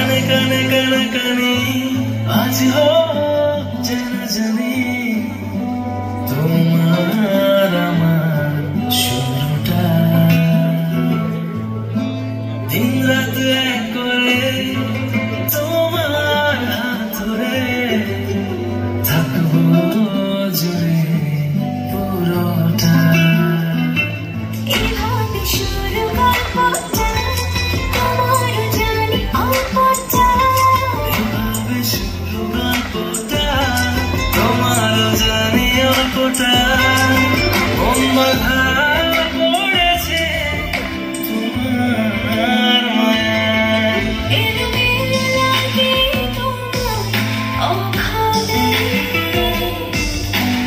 কানে কানে কানে কানে আজ হোক জানা জানি তোমার আমার শুরুটা দিন রাত এক করে তোমার হাত ধরে থাকবো জুড়ে পুরোটা এভাবে শুরু গল্পটা তোমার জানি অল্পটা এভাবে শুরু গল্পটা তোমার জানি অল্পটা মন বাঁধা পড়েছে তোমার মায়ায় এলোমেলো লাগে তোমার অভাবে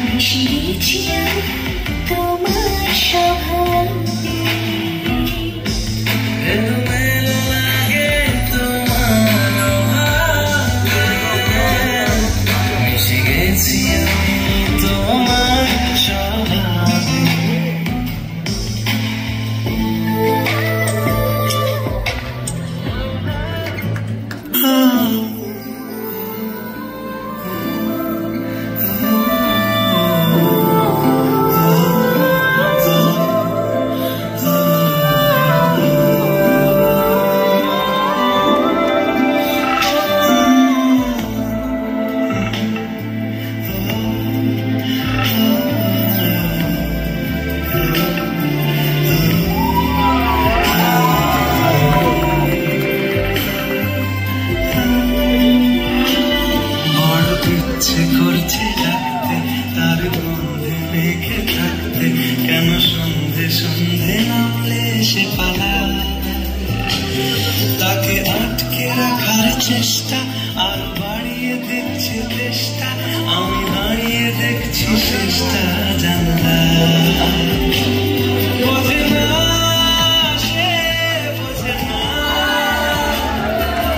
মিশে গেছি আমি তোমার স্বভাবে এলোমেলো লাগে তোমার অভাবে মিশে গেছি আমি তোমার স্বভাবে বড় ইচ্ছে করছে রাখতে তার গন্ধে মেখে থাকতে কেন সন্ধে সন্ধে নামলে সে পালায় তাকে আটকে রাখার চেষ্টা আর বাড়িয়ে দেখছে চেষ্টা আমি দাঁড়িয়ে দেখছি চেষ্টা জানলা বোঝে না সে বোঝে না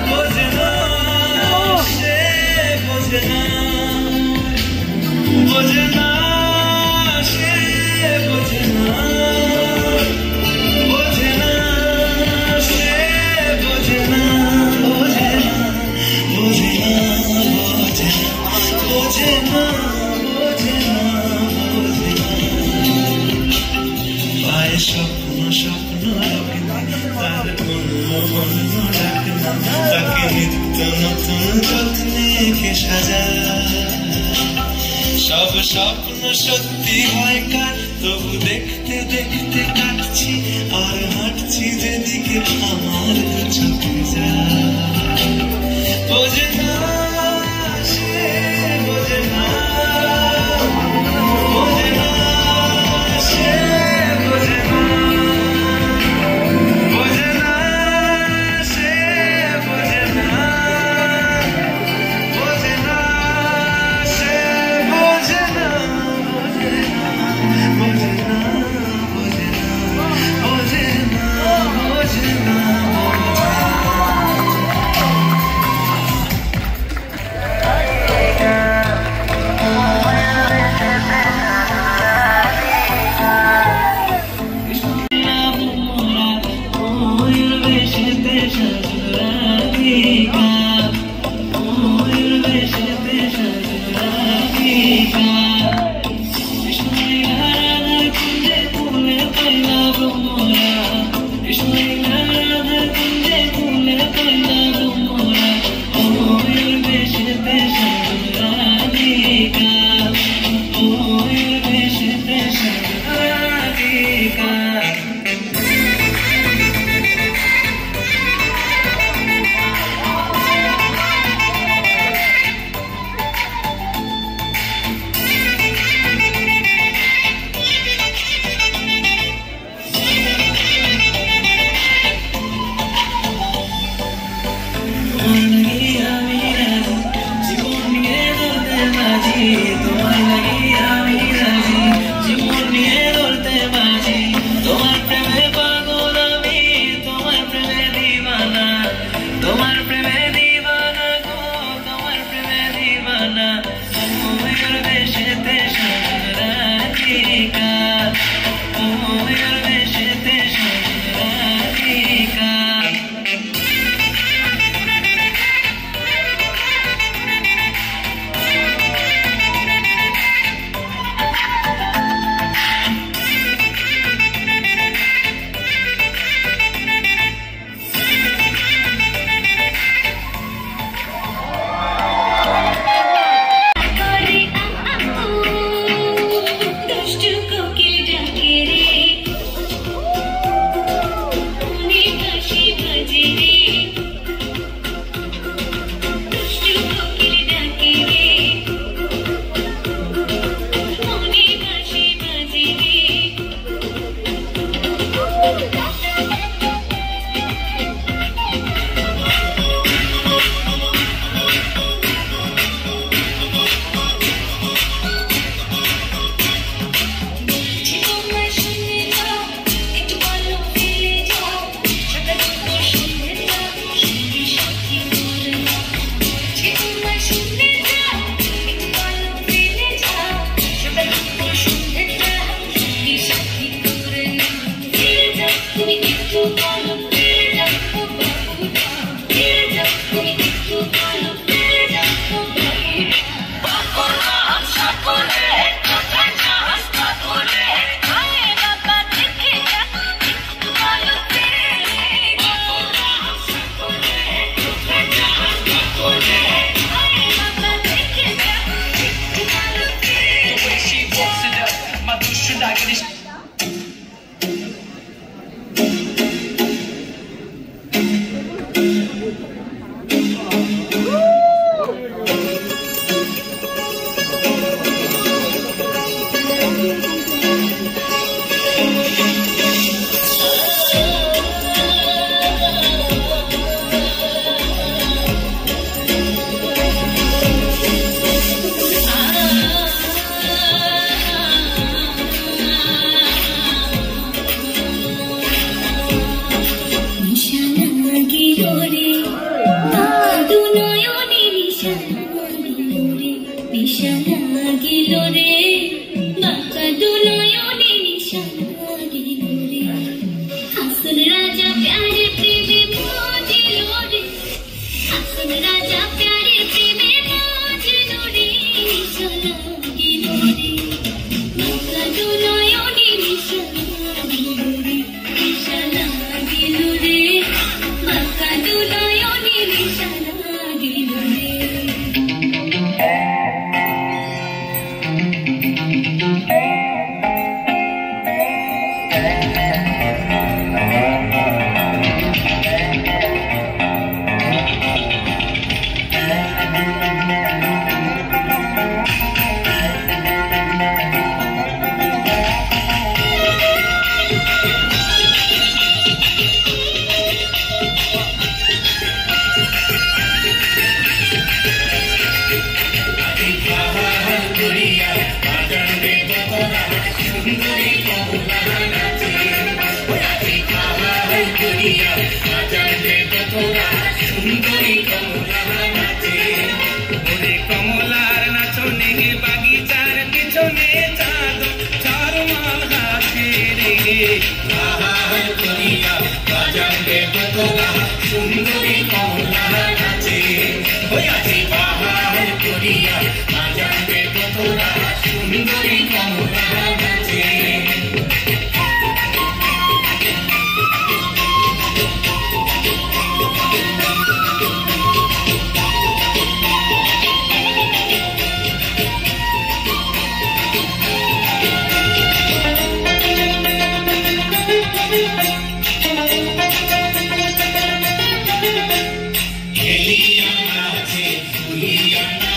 বোঝে না সে বোঝে না বোঝে না সে বোঝে না বোঝে না সে বোঝে না বোঝে না বোঝে না বোঝে না বোঝে না বোঝে না পায়ে স্বপ্ন স্বপ্ন রাখনা তার অন্য রাখনা তাকে নিত্য নতুন যত্নে কে সাজায় সব স্বপ্ন সত্যি হয় কার তবু দেখতে দেখতে কাটছি আর হাঁটছি যেদিকে আমার চোখে যায় বোঝে না সে বোঝে না বোঝে না সে বোঝে না বোঝে না সে বোঝে না বোঝে না সে বোঝে না বোঝে না বোঝে না বোঝে না বোঝে না বোঝে না কমলার নাচনে বাগিচার পিছনে চাঁদ ঝলমল হাসে রে বাহার করিয়া বাজাবে তোরা সুন্দরী কমলা নাচে হইয়াছে বাহার করিয়া বাজাবে তোরা সুন্দরী কমলা নাচে Eliana, Juliana,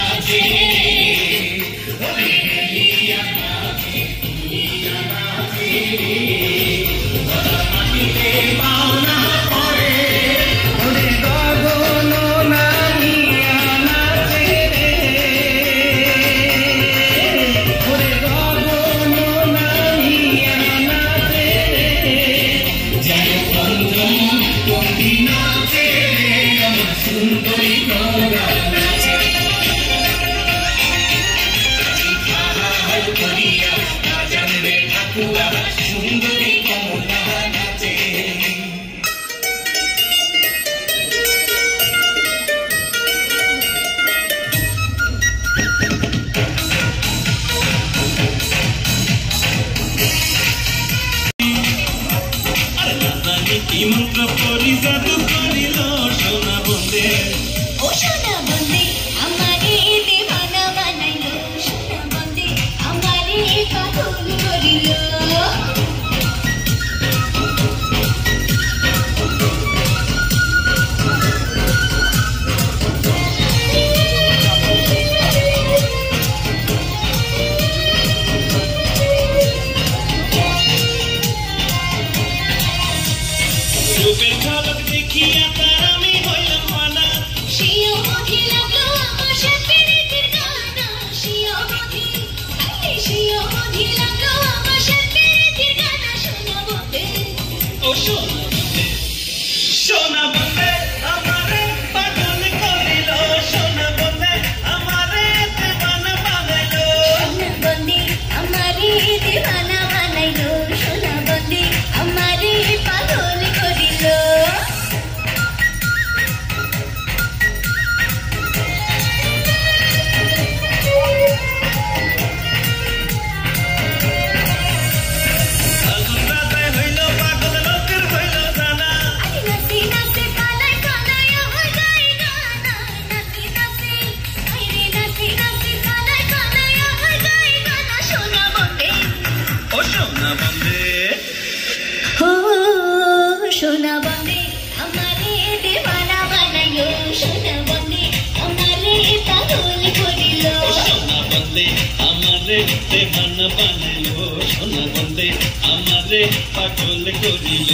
বন্দে আমারে দেওয়ানা বানাইলো সোনা বন্দে আমারে পাগল করিল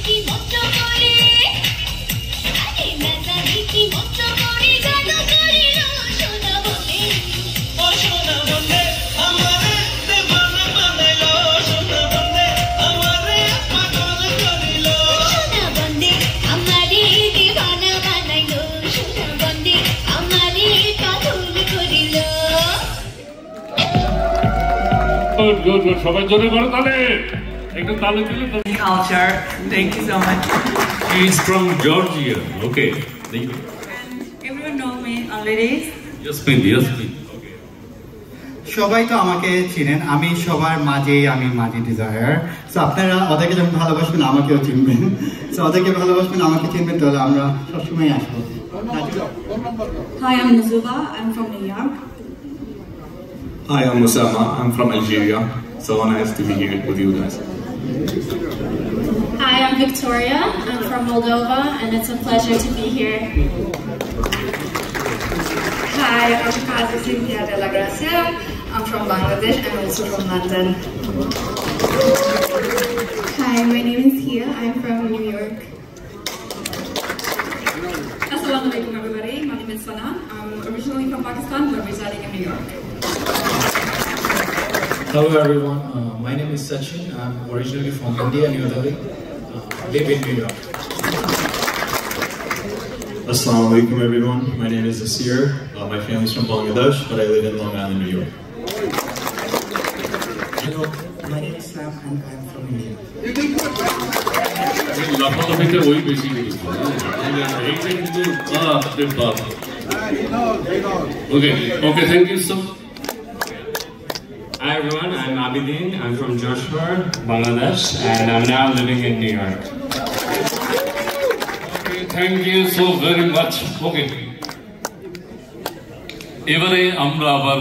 কি মত করে আরে না জানি কি মত করে জাদু করিল সোনা বন্দে ও সোনা বন্দে আমারে দেওয়ানা বানাইলো সোনা বন্দে আমারে পাগল করিল সোনা বন্দে আমারে দিওয়ানা বানাইলো সোনা বন্দে আমারে পাগল করিল Good. সবাই জোরে করে তালে একটু তালে দিলে Culture. Thank you so much. He is from Georgia. Okay. Thank you. Everyone know me already. Yes, please. Okay. সবাই তো আমাকে চিনেন, আমি সবার মাঝে, আমি মাঝে ডিজায়ার। সো আপনারা ওদেরকে যখন ভালোবাসবেন আমাকেও চিনবেন, সো ওদেরকে ভালোবাসবেন আমাকে চিনবেন, তাহলে আমরা সবসময় আসবো। Hi, I'm Nazuba. I'm from New York. Hi, I'm Osama. I'm from Algeria. So nice to be here with you guys. Hi, I'm Victoria. I'm from Moldova, and it's a pleasure to be here. Hi, I'm Kazi Cynthia de la Gracia. I'm from Bangladesh and also from London. Hi, my name is Hia. I'm from New York. Assalamu alaikum, everybody. My name is Sana. I'm originally from Pakistan, but residing in New York. Hello everyone, my name is Sachin. I'm originally from India, New Delhi. Live in New York. Assalamu alaikum everyone. My name is Asir. My family's from Bangladesh, but I live in Long Island, New York. Hello, my name is Sam and I'm from India. লাফালাফিতে ওই বেশি করেছে এইটা কিন্তু বাপরে বাপ Okay, thank you so much. Hi everyone, I'm Abidin. I'm from Joshua, Bangladesh, and I'm now living in New York. Okay, thank you so very much. Okay. এবারে আমরা আবার